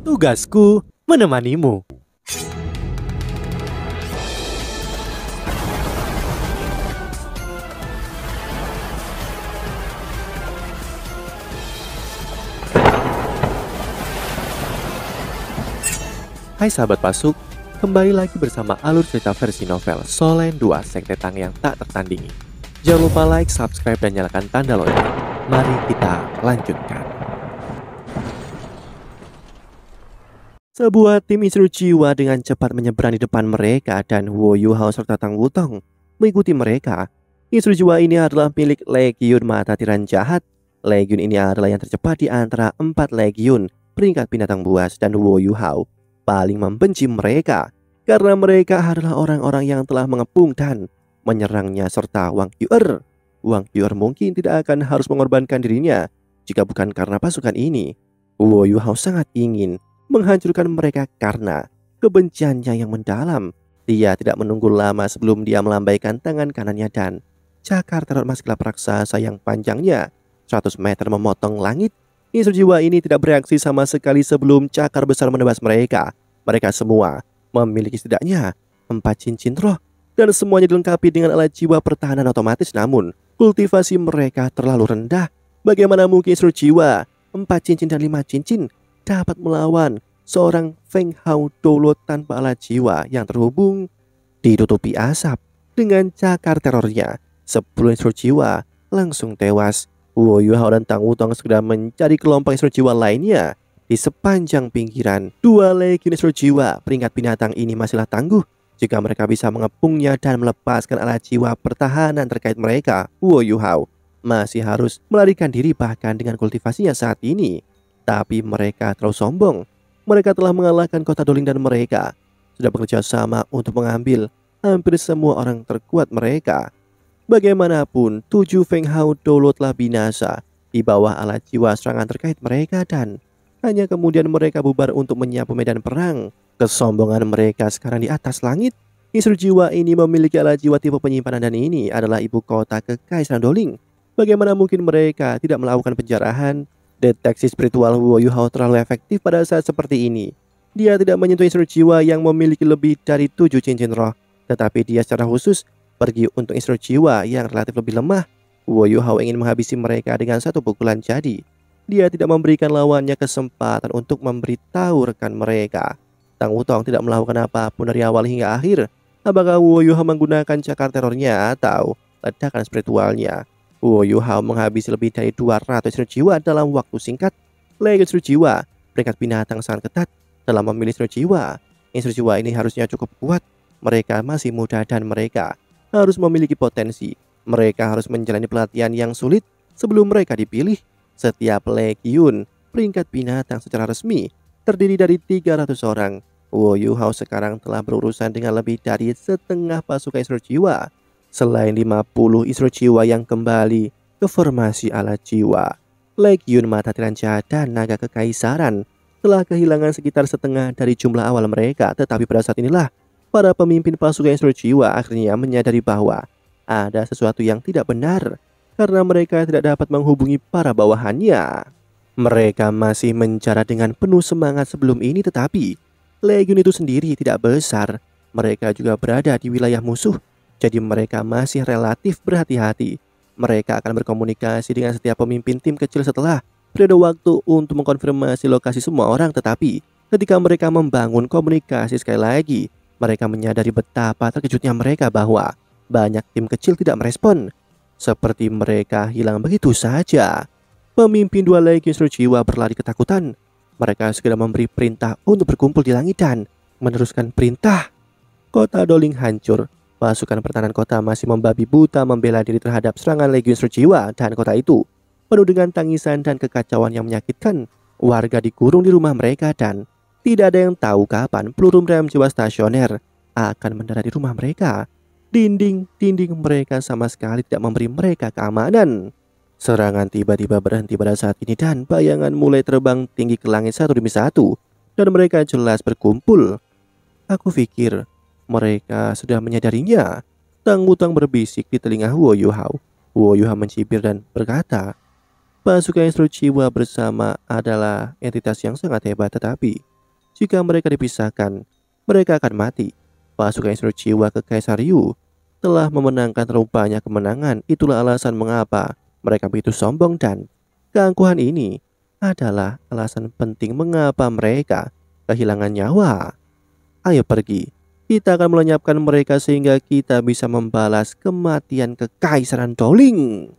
Tugasku menemanimu. Hai sahabat Pasuk, kembali lagi bersama alur cerita versi novel Solen 2 Sekte Tang yang tak tertandingi. Jangan lupa like, subscribe, dan nyalakan tanda lonceng. Mari kita lanjutkan. Sebuah tim Isru Jiwa dengan cepat menyeberang di depan mereka dan Huo Yuhao serta Tang Wutong mengikuti mereka. Isru Jiwa ini adalah milik Legiun Mata Tiran Jahat. Legiun ini adalah yang tercepat di antara 4 legiun peringkat binatang buas, dan Huo Yuhao paling membenci mereka karena mereka adalah orang-orang yang telah mengepung dan menyerangnya serta Wang Yuer. Wang Yuer mungkin tidak akan harus mengorbankan dirinya jika bukan karena pasukan ini. Huo Yuhao sangat ingin menghancurkan mereka karena kebenciannya yang mendalam. Dia tidak menunggu lama sebelum dia melambaikan tangan kanannya dan cakar teror emas gelap raksasa yang panjangnya 100 meter memotong langit. Isru Jiwa ini tidak bereaksi sama sekali sebelum cakar besar menebas mereka. Mereka semua memiliki setidaknya 4 cincin roh dan semuanya dilengkapi dengan alat jiwa pertahanan otomatis, namun kultivasi mereka terlalu rendah. Bagaimana mungkin Isru Jiwa 4 cincin dan 5 cincin dapat melawan seorang Feng Hao Download tanpa alat jiwa yang terhubung ditutupi asap dengan cakar terornya? 10 Isru Jiwa langsung tewas. Huo Yuhao dan Tang Wutong segera mencari kelompok Isru Jiwa lainnya di sepanjang pinggiran. 2 legiun Isru Jiwa peringkat binatang ini masihlah tangguh jika mereka bisa mengepungnya dan melepaskan alat jiwa pertahanan terkait mereka. Huo Yuhao masih harus melarikan diri bahkan dengan kultivasinya saat ini. Tapi mereka terlalu sombong. Mereka telah mengalahkan kota Doling dan mereka sudah bekerja sama untuk mengambil hampir semua orang terkuat mereka. Bagaimanapun 7 Feng Hao Download telah binasa di bawah alat jiwa serangan terkait mereka dan hanya kemudian mereka bubar untuk menyapu medan perang. Kesombongan mereka sekarang di atas langit. Isru Jiwa ini memiliki alat jiwa tipe penyimpanan dan ini adalah ibu kota Kekaisaran Doling. Bagaimana mungkin mereka tidak melakukan penjarahan? Deteksi spiritual Huo Yuhao terlalu efektif pada saat seperti ini. Dia tidak menyentuh Isru Jiwa yang memiliki lebih dari 7 cincin roh, tetapi dia secara khusus pergi untuk Isru Jiwa yang relatif lebih lemah. Huo Yuhao ingin menghabisi mereka dengan satu pukulan, jadi dia tidak memberikan lawannya kesempatan untuk memberitahu rekan mereka. Tang Wutong tidak melakukan apapun dari awal hingga akhir. Apakah Huo Yuhao menggunakan cakar terornya atau ledakan spiritualnya? Huo Yuhao menghabisi lebih dari 200 Isru Jiwa dalam waktu singkat. Legiun Isru Jiwa peringkat binatang sangat ketat dalam memilih Isru Jiwa. Isru Jiwa ini harusnya cukup kuat. Mereka masih muda dan mereka harus memiliki potensi. Mereka harus menjalani pelatihan yang sulit sebelum mereka dipilih. Setiap legiun peringkat binatang secara resmi terdiri dari 300 orang. Huo Yuhao sekarang telah berurusan dengan lebih dari setengah pasukan Isru Jiwa. Selain 50 Isru Jiwa yang kembali ke formasi alat jiwa, Legiun Mata Tiran Jahat dan Naga Kekaisaran telah kehilangan sekitar setengah dari jumlah awal mereka. Tetapi pada saat inilah para pemimpin pasukan Isru Jiwa akhirnya menyadari bahwa ada sesuatu yang tidak benar karena mereka tidak dapat menghubungi para bawahannya. Mereka masih mencara dengan penuh semangat sebelum ini, tetapi legiun itu sendiri tidak besar. Mereka juga berada di wilayah musuh, jadi mereka masih relatif berhati-hati. Mereka akan berkomunikasi dengan setiap pemimpin tim kecil setelah periode waktu untuk mengkonfirmasi lokasi semua orang. Tetapi ketika mereka membangun komunikasi sekali lagi, mereka menyadari betapa terkejutnya mereka bahwa banyak tim kecil tidak merespon. Seperti mereka hilang begitu saja. Pemimpin 2 legiun Isru Jiwa berlari ketakutan. Mereka segera memberi perintah untuk berkumpul di langit dan meneruskan perintah. Kota Doling hancur. Pasukan pertahanan kota masih membabi buta membela diri terhadap serangan legiun Isru Jiwa, dan kota itu penuh dengan tangisan dan kekacauan yang menyakitkan. Warga dikurung di rumah mereka dan tidak ada yang tahu kapan peluru rem jiwa stasioner akan mendarat di rumah mereka. Dinding mereka sama sekali tidak memberi mereka keamanan. Serangan tiba-tiba berhenti pada saat ini dan bayangan mulai terbang tinggi ke langit satu demi satu dan mereka jelas berkumpul. Aku pikir mereka sudah menyadarinya. Tang Wutong berbisik di telinga Huo Yuhao. Huo Yuhao mencibir dan berkata, pasukan Isru Jiwa bersama adalah entitas yang sangat hebat, tetapi Jika mereka dipisahkan, mereka akan mati. Pasukan Instructiwa Kekaisar Yu telah memenangkan terlalu banyak kemenangan. Itulah alasan mengapa mereka begitu sombong, dan keangkuhan ini adalah alasan penting mengapa mereka kehilangan nyawa. Ayo pergi. Kita akan melenyapkan mereka sehingga kita bisa membalas kematian Kekaisaran Doling.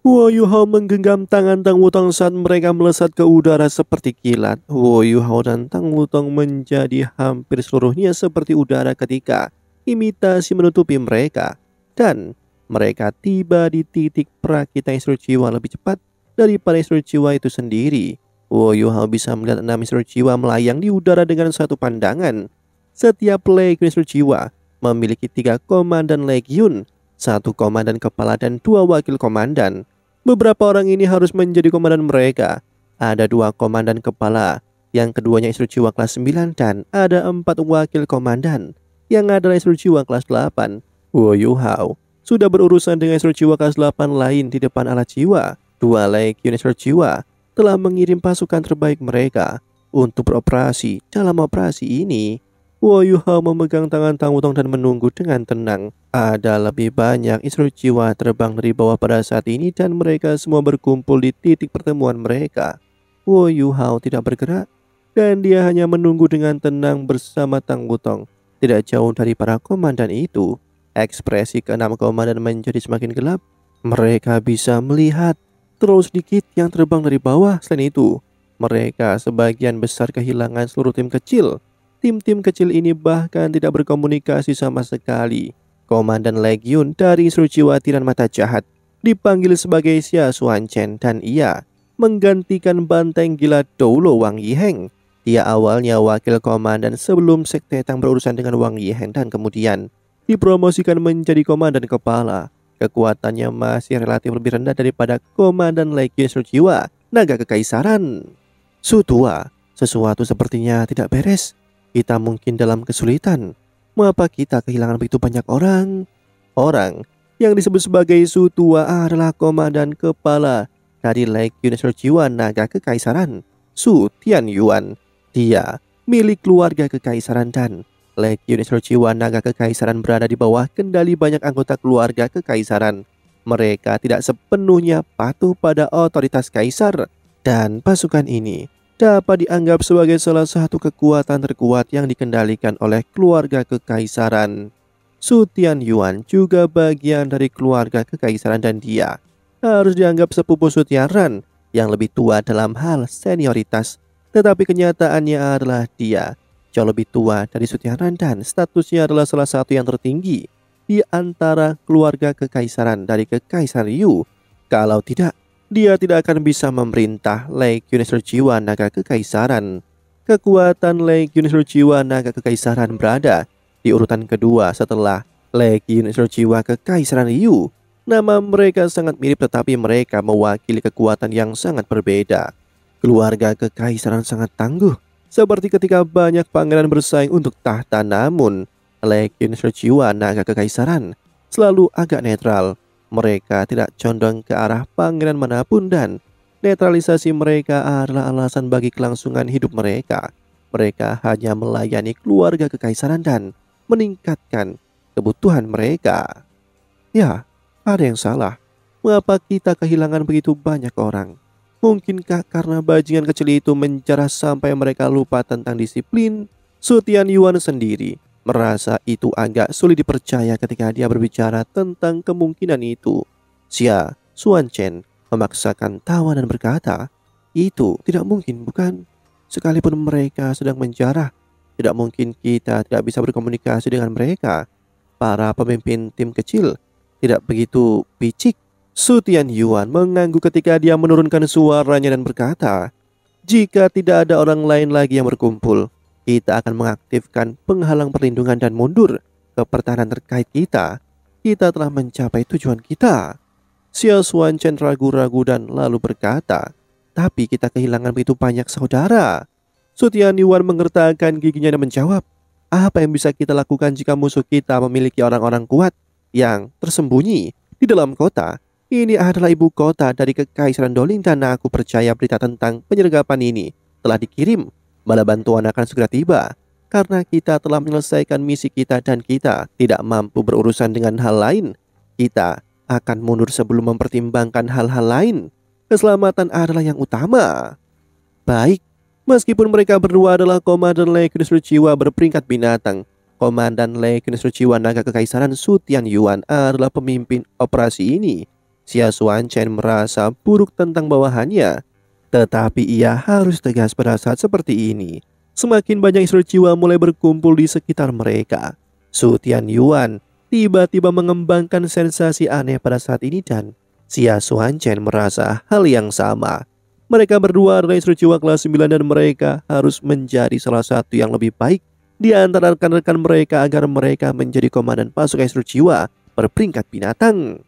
Wo Yuhao menggenggam tangan Tang Wutong saat mereka melesat ke udara seperti kilat. Wo Yuhao dan Tang Wutong menjadi hampir seluruhnya seperti udara ketika imitasi menutupi mereka. Dan mereka tiba di titik perakitan Instructiwa lebih cepat daripada Instructiwa itu sendiri. Wo Yuhao bisa melihat 6 Instructiwa melayang di udara dengan satu pandangan. Setiap legiun Instructiwa memiliki 3 komandan legiun, 1 komandan kepala dan 2 wakil komandan. Beberapa orang ini harus menjadi komandan mereka. Ada 2 komandan kepala, yang keduanya Instructiwa kelas 9, dan ada 4 wakil komandan, yang adalah Instructiwa kelas 8. Wo Yuhao sudah berurusan dengan Instructiwa kelas 8 lain di depan alat jiwa. 2 legiun Instructiwa telah mengirim pasukan terbaik mereka untuk beroperasi. Dalam operasi ini, Wo Yuhao memegang tangan Tang Wutong dan menunggu dengan tenang. Ada lebih banyak Instructiwa terbang dari bawah pada saat ini dan mereka semua berkumpul di titik pertemuan mereka. Wo Yuhao tidak bergerak dan dia hanya menunggu dengan tenang bersama Tang Wutong. Tidak jauh dari para komandan itu, ekspresi ke-6 komandan menjadi semakin gelap. Mereka bisa melihat terlalu sedikit yang terbang dari bawah. Selain itu, mereka sebagian besar kehilangan seluruh tim kecil. Tim-tim kecil ini bahkan tidak berkomunikasi sama sekali. Komandan Legiun dari Instructiwa Tiran Mata Jahat dipanggil sebagai Xia Xuanchen dan ia menggantikan banteng gila Doulo Wang Yiheng. Dia awalnya wakil komandan sebelum Sekte Tang berurusan dengan Wang Yiheng dan kemudian dipromosikan menjadi komandan kepala. Kekuatannya masih relatif lebih rendah daripada komandan Legiun Instructiwa Naga Kekaisaran. Su Tua, sesuatu sepertinya tidak beres. Kita mungkin dalam kesulitan. Mengapa kita kehilangan begitu banyak orang? Orang yang disebut sebagai Su Tua adalah komandan kepala dari Legiun Instructiwa Naga Kekaisaran, Su Tianyuan. Dia milik keluarga kekaisaran dan Legiun Instructiwa Naga Kekaisaran berada di bawah kendali banyak anggota keluarga kekaisaran. Mereka tidak sepenuhnya patuh pada otoritas kaisar, dan pasukan ini dapat dianggap sebagai salah satu kekuatan terkuat yang dikendalikan oleh keluarga kekaisaran. Su Tianyuan juga bagian dari keluarga kekaisaran dan dia harus dianggap sepupu Su Tianran yang lebih tua dalam hal senioritas. Tetapi kenyataannya adalah dia jauh lebih tua dari Su Tianran dan statusnya adalah salah satu yang tertinggi di antara keluarga kekaisaran dari Kekaisaran Yu. Kalau tidak, dia tidak akan bisa memerintah Legiun Instructiwa Naga Kekaisaran. Kekuatan Legiun Instructiwa Naga Kekaisaran berada di urutan kedua setelah Legiun Instructiwa Kekaisaran Yu. Nama mereka sangat mirip tetapi mereka mewakili kekuatan yang sangat berbeda. Keluarga kekaisaran sangat tangguh, seperti ketika banyak pangeran bersaing untuk tahta, namun Legiun Instructiwa Naga Kekaisaran selalu agak netral. Mereka tidak condong ke arah pangeran manapun dan netralisasi mereka adalah alasan bagi kelangsungan hidup mereka. Mereka hanya melayani keluarga kekaisaran dan meningkatkan kebutuhan mereka. Ya, ada yang salah. Mengapa kita kehilangan begitu banyak orang? Mungkinkah karena bajingan kecil itu menjarah sampai mereka lupa tentang disiplin? Su Tianyuan sendiri merasa itu agak sulit dipercaya ketika dia berbicara tentang kemungkinan itu. Xia Xuanchen memaksakan tawa dan berkata, "Itu tidak mungkin, bukan? Sekalipun mereka sedang menjarah, tidak mungkin kita tidak bisa berkomunikasi dengan mereka. Para pemimpin tim kecil tidak begitu picik." Su Tianyuan mengangguk ketika dia menurunkan suaranya dan berkata, "Jika tidak ada orang lain lagi yang berkumpul, kita akan mengaktifkan penghalang perlindungan dan mundur ke pertahanan terkait kita. Kita telah mencapai tujuan kita." Xia Xuanchen ragu-ragu dan lalu berkata, "Tapi kita kehilangan begitu banyak saudara." Su Tianyuan menggertakkan giginya dan menjawab, "Apa yang bisa kita lakukan jika musuh kita memiliki orang-orang kuat yang tersembunyi di dalam kota? Ini adalah ibu kota dari Kekaisaran Doling dan aku percaya berita tentang penyergapan ini telah dikirim bala bantuan akan segera tiba. Karena kita telah menyelesaikan misi kita dan kita tidak mampu berurusan dengan hal lain, kita akan mundur sebelum mempertimbangkan hal-hal lain. Keselamatan adalah yang utama. Baik, meskipun mereka berdua adalah Komandan Legiun Jiwa berperingkat binatang, Komandan Legiun Jiwa Naga Kekaisaran Su Tianyuan adalah pemimpin operasi ini. Xia Xuanchen merasa buruk tentang bawahannya, tetapi ia harus tegas pada saat seperti ini. Semakin banyak instruktur jiwa mulai berkumpul di sekitar mereka. Su Tianyuan tiba-tiba mengembangkan sensasi aneh pada saat ini dan Xia Xuanchen merasa hal yang sama. Mereka berdua adalah instruktur jiwa kelas 9 dan mereka harus menjadi salah satu yang lebih baik di antara rekan-rekan mereka agar mereka menjadi komandan pasukan instruktur jiwa berperingkat binatang.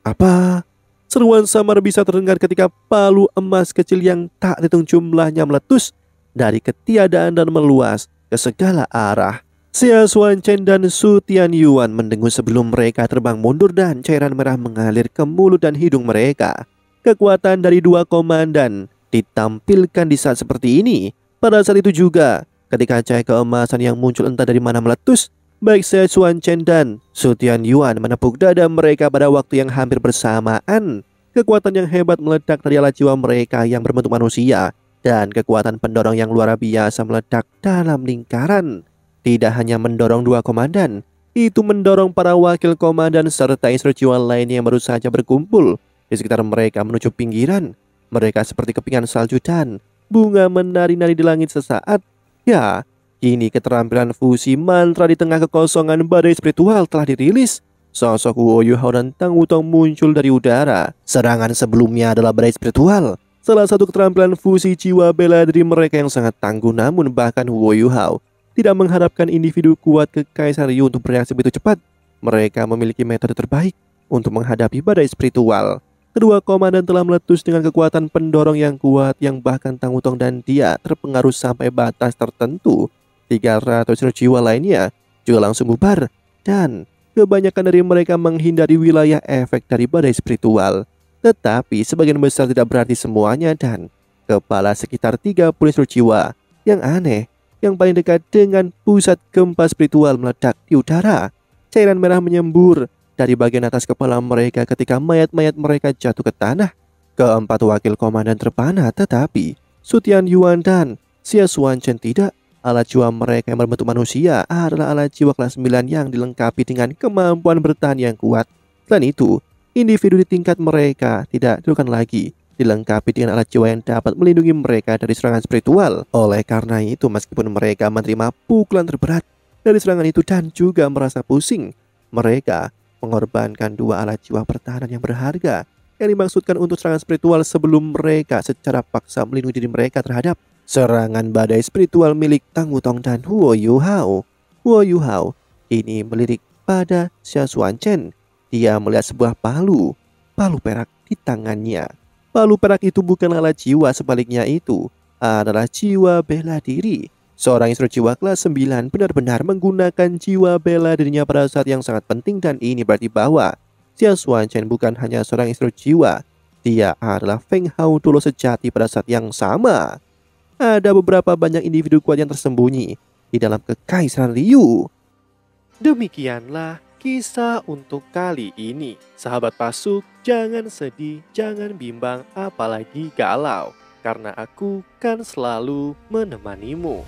Apa? Seruan samar bisa terdengar ketika palu emas kecil yang tak dihitung jumlahnya meletus dari ketiadaan dan meluas ke segala arah. Xia Xuanchen dan Su Tianyuan mendengus sebelum mereka terbang mundur dan cairan merah mengalir ke mulut dan hidung mereka. Kekuatan dari dua komandan ditampilkan di saat seperti ini. Pada saat itu juga, ketika cahaya keemasan yang muncul entah dari mana meletus, baik Xia Xuanchen dan Su Tianyuan menepuk dada mereka pada waktu yang hampir bersamaan. Kekuatan yang hebat meledak dari alat jiwa mereka yang berbentuk manusia, dan kekuatan pendorong yang luar biasa meledak dalam lingkaran. Tidak hanya mendorong dua komandan, itu mendorong para wakil komandan serta instruktur jiwa lainnya yang baru saja berkumpul di sekitar mereka menuju pinggiran. Mereka seperti kepingan salju dan bunga menari-nari di langit sesaat. Ya, kini keterampilan fusi mantra di tengah kekosongan badai spiritual telah dirilis. Sosok Huo Yuhao dan Tang Wutong muncul dari udara. Serangan sebelumnya adalah badai spiritual, salah satu keterampilan fusi jiwa bela diri mereka yang sangat tangguh. Namun bahkan Huo Yuhao tidak mengharapkan individu kuat Kekaisar Yu untuk bereaksi begitu cepat. Mereka memiliki metode terbaik untuk menghadapi badai spiritual. Kedua komandan telah meletus dengan kekuatan pendorong yang kuat yang bahkan Tang Wutong dan dia terpengaruh sampai batas tertentu. 300 jiwa lainnya juga langsung bubar dan kebanyakan dari mereka menghindari wilayah efek dari badai spiritual. Tetapi sebagian besar tidak berarti semuanya dan kepala sekitar 30 instruktur jiwa yang aneh yang paling dekat dengan pusat gempa spiritual meledak di udara. Cairan merah menyembur dari bagian atas kepala mereka ketika mayat-mayat mereka jatuh ke tanah. Keempat wakil komandan terpana, tetapi Su Tianyuan dan Xia Xuanchen tidak. Alat jiwa mereka yang berbentuk manusia adalah alat jiwa kelas 9 yang dilengkapi dengan kemampuan bertahan yang kuat. Selain itu, individu di tingkat mereka tidak dilakukan lagi dilengkapi dengan alat jiwa yang dapat melindungi mereka dari serangan spiritual. Oleh karena itu, meskipun mereka menerima pukulan terberat dari serangan itu dan juga merasa pusing, mereka mengorbankan dua alat jiwa pertahanan yang berharga yang dimaksudkan untuk serangan spiritual sebelum mereka secara paksa melindungi diri mereka terhadap serangan badai spiritual milik Tang Wutong dan Huo Yuhao. Huo Yuhao ini melirik pada Xia Xuanchen. Dia melihat sebuah palu perak di tangannya. Palu perak itu bukan alat jiwa, sebaliknya itu adalah jiwa bela diri. Seorang instruktur jiwa kelas 9 benar-benar menggunakan jiwa bela dirinya pada saat yang sangat penting, dan ini berarti bahwa Xia Xuanchen bukan hanya seorang instruktur jiwa, dia adalah Feng Hao Dolo sejati pada saat yang sama. Ada beberapa banyak individu kuat yang tersembunyi di dalam Kekaisaran Ryu. Demikianlah kisah untuk kali ini. Sahabat Pasuk, jangan sedih, jangan bimbang, apalagi galau, karena aku kan selalu menemanimu.